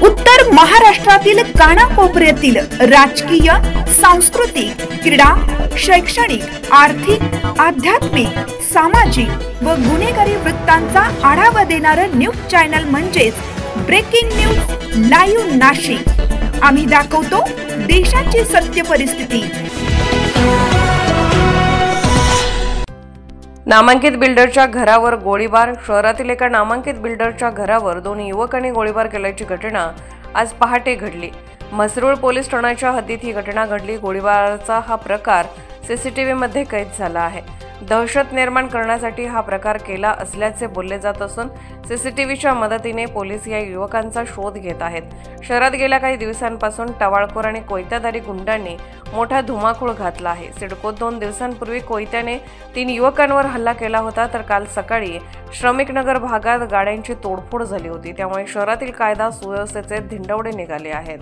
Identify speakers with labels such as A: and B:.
A: उत्तर महाराष्ट्रातील कानाकोपऱ्यातील राजकीय, सांस्कृतिक, क्रीडा, शैक्षणिक, आर्थिक, आध्यात्मिक, सामाजिक व गुन्हेगारी वृत्तांचा आढावा देणारं न्यूज चॅनल म्हणजेच ब्रेकिंग न्यूज लाईव्ह नाशिक। आम्ही दाखवतो देशाची सत्य परिस्थिती।
B: नामांकित बिल्डरच्या घरावर गोळीबार। शहरातील एका नामांकित बिल्डरच्या घरावर 2 युवकांनी गोळीबार केल्याची घटना आज पहाटे घडली। म्हसरूळ पोलीस ठाण्याच्या हद्दीत ही घटना घडली। गोळीबाराचा हा प्रकार सीसीटीव्ही मध्ये कैद झाला आहे। दहशत निर्माण करण्यासाठी हा प्रकार केला असल्याचे बोलले जात असून सीसीटीव्हीच्या मदतीने पोलीस या युवकांचा शोध घेत आहेत। शहरात गेल्या काही दिवसांपासून टवाळखोर आणि कोयत्याधारी गुंडांनी मोठा धुमाकूळ घातला आहे। सिडकोत 2 दिवसांपूर्वी कोयत्याने 3 युवकांवर हल्ला केला होता, तर काल सकाळी श्रमिकनगर भागात गाड्यांची तोडफोड झाली होती। त्यामुळे शहरातील कायदा सुव्यवस्थेचे धिंडवडे निघाले आहेत।